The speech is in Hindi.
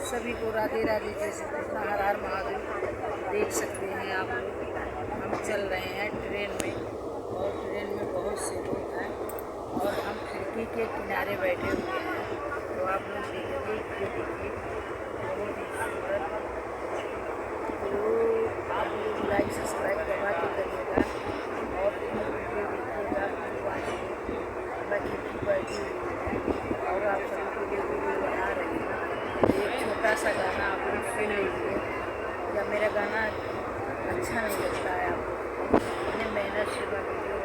सभी को राधे राधे। जैसे कृष्णा हर हर महादेव देख सकते हैं आप लोग। हम चल रहे हैं ट्रेन में और ट्रेन में बहुत से लोग हैं और हम खिड़की के किनारे बैठे हुए हैं। तो आप लोग देखिए, ये देखिए बहुत ही सुंदर। तो आप लोग लाइक सब्सक्राइब करवा के करिएगा और वीडियो देखिएगा। मैं खिड़की बैठी हुई है और आप सभी के लिए वीडियो बना रही हूँ। एक छोटा सा गाना आप लोग सुन लीजिए। जब मेरा गाना अच्छा नहीं लगता है आप लोग, इतने मेहनत से मैं वीडियो